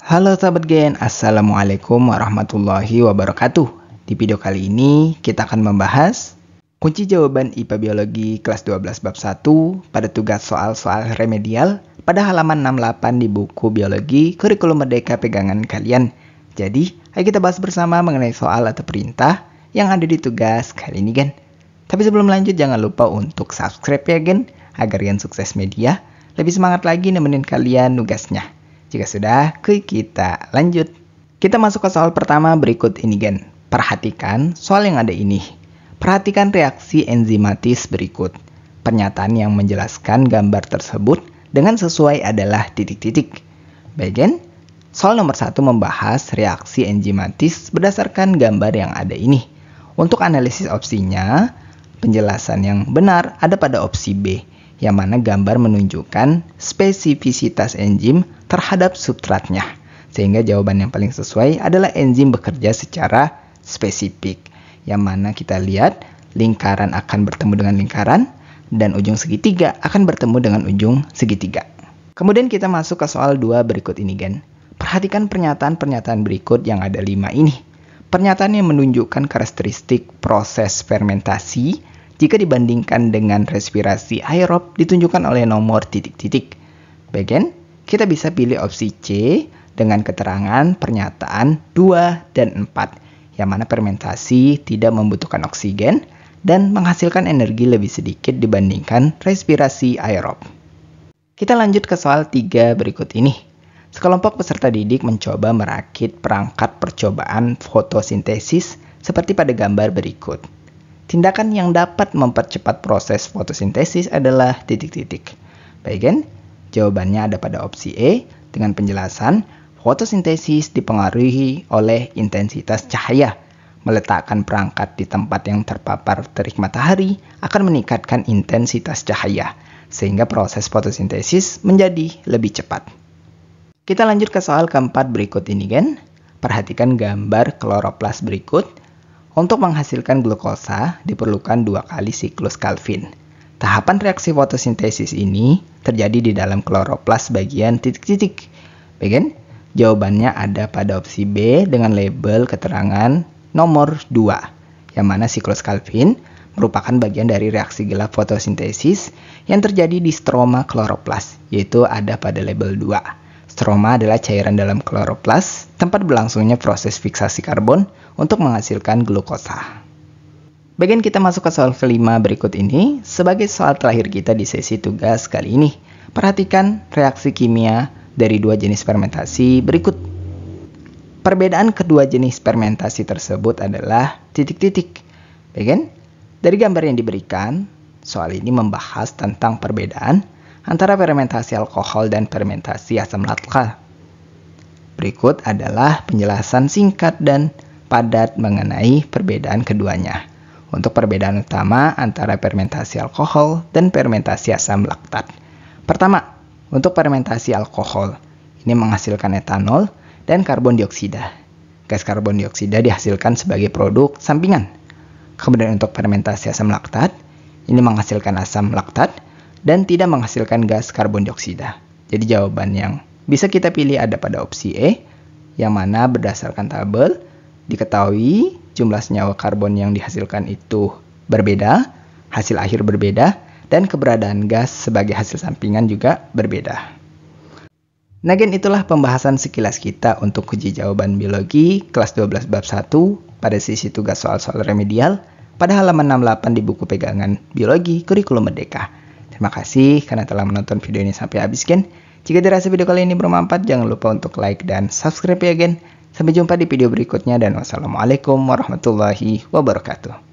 Halo sahabat Gen, Assalamualaikum warahmatullahi wabarakatuh. Di video kali ini kita akan membahas kunci jawaban IPA Biologi kelas 12 bab 1 pada tugas soal-soal remedial pada halaman 68 di buku Biologi Kurikulum Merdeka pegangan kalian. Jadi, ayo kita bahas bersama mengenai soal atau perintah yang ada di tugas kali ini Gen. Tapi sebelum lanjut jangan lupa untuk subscribe ya Gen, agar Gen Sukses Media lebih semangat lagi nemenin kalian nugasnya. Jika sudah, kita lanjut. Kita masuk ke soal pertama berikut ini Gen. Perhatikan soal yang ada ini. Perhatikan reaksi enzimatis berikut. Pernyataan yang menjelaskan gambar tersebut dengan sesuai adalah titik-titik. Baik Gen, soal nomor 1 membahas reaksi enzimatis berdasarkan gambar yang ada ini. Untuk analisis opsinya, penjelasan yang benar ada pada opsi B, yang mana gambar menunjukkan spesifisitas enzim terhadap substratnya. Sehingga jawaban yang paling sesuai adalah enzim bekerja secara spesifik. Yang mana kita lihat lingkaran akan bertemu dengan lingkaran dan ujung segitiga akan bertemu dengan ujung segitiga. Kemudian kita masuk ke soal 2 berikut ini Gen. Perhatikan pernyataan-pernyataan berikut yang ada 5 ini. Pernyataan yang menunjukkan karakteristik proses fermentasi jika dibandingkan dengan respirasi aerob ditunjukkan oleh nomor titik-titik. Baik Gen, kita bisa pilih opsi C dengan keterangan pernyataan 2 dan 4, yang mana fermentasi tidak membutuhkan oksigen dan menghasilkan energi lebih sedikit dibandingkan respirasi aerob. Kita lanjut ke soal 3 berikut ini. Sekelompok peserta didik mencoba merakit perangkat percobaan fotosintesis seperti pada gambar berikut. Tindakan yang dapat mempercepat proses fotosintesis adalah titik-titik. Baik Gen, jawabannya ada pada opsi E dengan penjelasan fotosintesis dipengaruhi oleh intensitas cahaya. Meletakkan perangkat di tempat yang terpapar terik matahari akan meningkatkan intensitas cahaya, sehingga proses fotosintesis menjadi lebih cepat. Kita lanjut ke soal keempat berikut ini Gen. Perhatikan gambar kloroplas berikut. Untuk menghasilkan glukosa diperlukan 2 kali siklus Calvin. Tahapan reaksi fotosintesis ini terjadi di dalam kloroplas bagian titik-titik. Baik Gen, jawabannya ada pada opsi B dengan label keterangan nomor 2, yang mana siklus Calvin merupakan bagian dari reaksi gelap fotosintesis yang terjadi di stroma kloroplas, yaitu ada pada label 2. Stroma adalah cairan dalam kloroplas, tempat berlangsungnya proses fiksasi karbon untuk menghasilkan glukosa. Bagian kita masuk ke soal kelima berikut ini, sebagai soal terakhir kita di sesi tugas kali ini. Perhatikan reaksi kimia dari 2 jenis fermentasi berikut. Perbedaan kedua jenis fermentasi tersebut adalah titik-titik. Bagian dari gambar yang diberikan, soal ini membahas tentang perbedaan antara fermentasi alkohol dan fermentasi asam laktat. Berikut adalah penjelasan singkat dan padat mengenai perbedaan keduanya. Untuk perbedaan utama antara fermentasi alkohol dan fermentasi asam laktat. Pertama, untuk fermentasi alkohol, ini menghasilkan etanol dan karbon dioksida. Gas karbon dioksida dihasilkan sebagai produk sampingan. Kemudian untuk fermentasi asam laktat, ini menghasilkan asam laktat dan tidak menghasilkan gas karbon dioksida. Jadi jawaban yang bisa kita pilih ada pada opsi E, yang mana berdasarkan tabel diketahui jumlah senyawa karbon yang dihasilkan itu berbeda, hasil akhir berbeda, dan keberadaan gas sebagai hasil sampingan juga berbeda. Nah Gen, itulah pembahasan sekilas kita untuk uji jawaban biologi kelas 12 bab 1 pada sisi tugas soal-soal remedial pada halaman 68 di buku pegangan Biologi Kurikulum Merdeka. Terima kasih karena telah menonton video ini sampai habis Gen. Jika dirasa video kali ini bermanfaat, jangan lupa untuk like dan subscribe ya Gen. Sampai jumpa di video berikutnya dan wassalamualaikum warahmatullahi wabarakatuh.